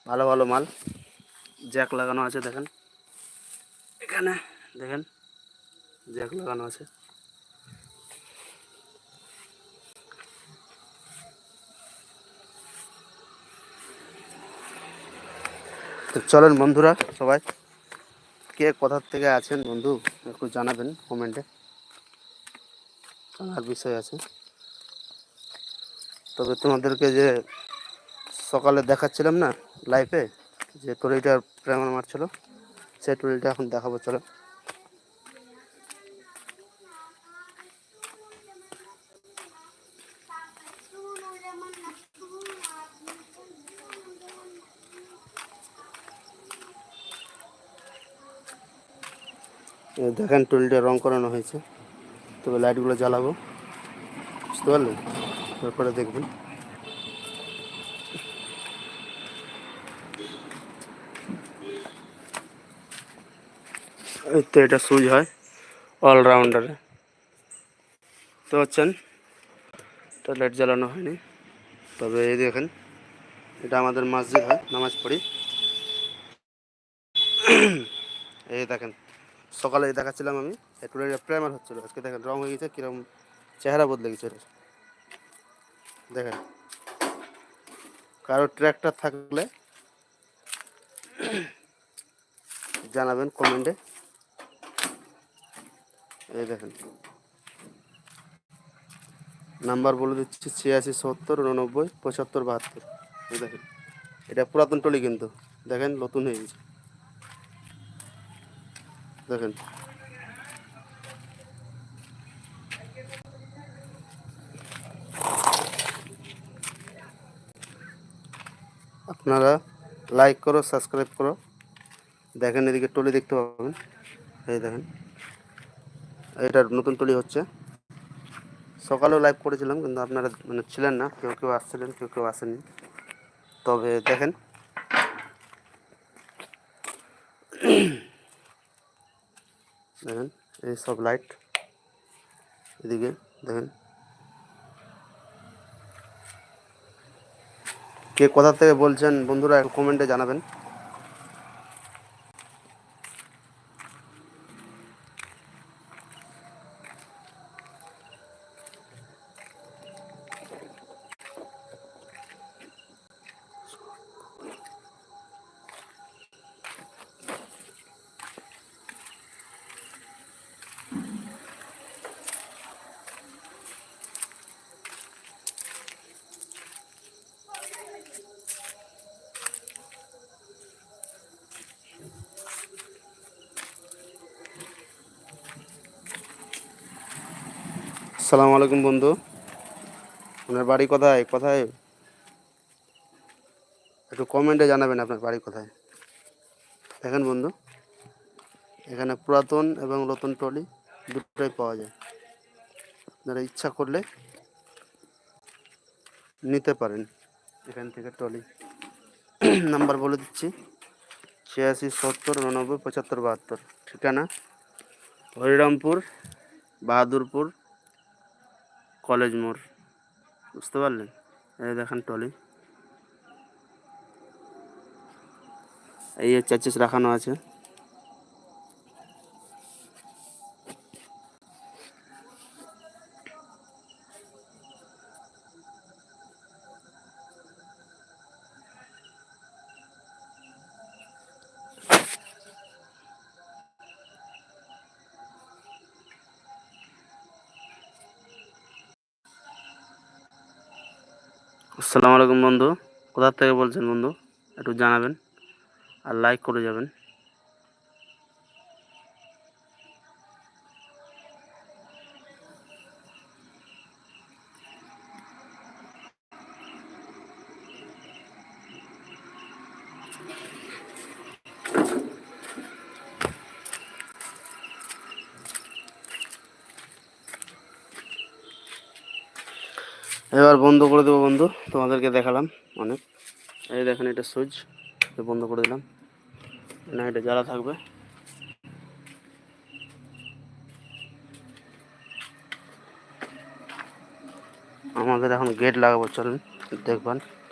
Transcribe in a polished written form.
ভালো ভালো মাল জ্যাক লাগানো আছে দেখেন, এখানে দেখেন জ্যাক লাগানো আছে। তো চলেন বন্ধুরা, সবাই কে কোথা থেকে আছেন বন্ধু একটু জানাবেন কমেন্টে, জানার বিষয় আছে। তবে তোমাদেরকে যে সকালে দেখাচ্ছিলাম না লাইফে, যে ট্রলিটার প্রেমার মারছিল, সেই ট্রলিটা এখন দেখাবো। চলো দেখেন ট্রলিটা রং করানো হয়েছে, তবে লাইটগুলো জ্বালাবো, বুঝতে পারলেন? তারপরে দেখবেন। এই তো এটা সুইচ হয় অলরাউন্ডারে, তো হচ্ছেন তো লাইট জ্বালানো হয়নি। তবে এই দেখেন, এটা আমাদের মসজিদ হয়, নামাজ পড়ি। এই দেখেন সকালে দেখাচ্ছিলাম আমি, একটু প্রাইমার হচ্ছিলো, আজকে দেখেন রং হয়ে গেছে, কীরকম চেহারা বদলে গেছে। দেখেন কারো ট্র্যাক্টর থাকলে জানাবেন কমেন্টে। এই দেখেন নাম্বার বলে দিচ্ছি, 86 70 89 75 72। এই দেখেন এটা পুরাতন টলি, কিন্তু দেখেন নতুন হয়ে গেছে। দেখেন আপনারা লাইক করো, সাবস্ক্রাইব করো। দেখেন এদিকে টলি দেখতে পাবেন, এই দেখেন এটার নতুন টলি হচ্ছে। সকালেও লাইভ করেছিলাম, কিন্তু আপনারা মানে ছিলেন না, কেউ কেউ আসছিলেন, কেউ কেউ আসেননি। তবে দেখেন দেখেন এই সব লাইট, এদিকে দেখেন। কে কোথা থেকে বলছেন বন্ধুরা একটু কমেন্টে জানাবেন। আসসালামু আলাইকুম বন্ধু, আপনার বাড়ি কোথায়? কোথায় একটু কমেন্টে জানাবেন আপনার বাড়ি কোথায়। দেখেন বন্ধু, এখানে পুরাতন এবং নতুন ট্রলি দুটোই পাওয়া যায়, আপনারা ইচ্ছা করলে নিতে পারেন এখান থেকে ট্রলি। নাম্বার বলে দিচ্ছি, 86 70 89 75 72। ঠিকানা হরিরামপুর, বাহাদুরপুর, কলেজ মোড়, বুঝতে পারলেন? এই দেখেন ট্রলি, এই চার্চেস রাখানো আছে। আসসালামু আলাইকুম বন্ধু, কোথা থেকে বলছেন বন্ধু একটু জানাবেন, আর লাইক করে যাবেন। এবার বন্ধ করে দেবো বন্ধু, তোমাদেরকে দেখালাম অনেক। এই দেখেন এটা সুইচ, বন্ধ করে দিলাম, না এটা জ্বালা থাকবে। আমাদের এখন গেট লাগাবো, চলেন দেখবেন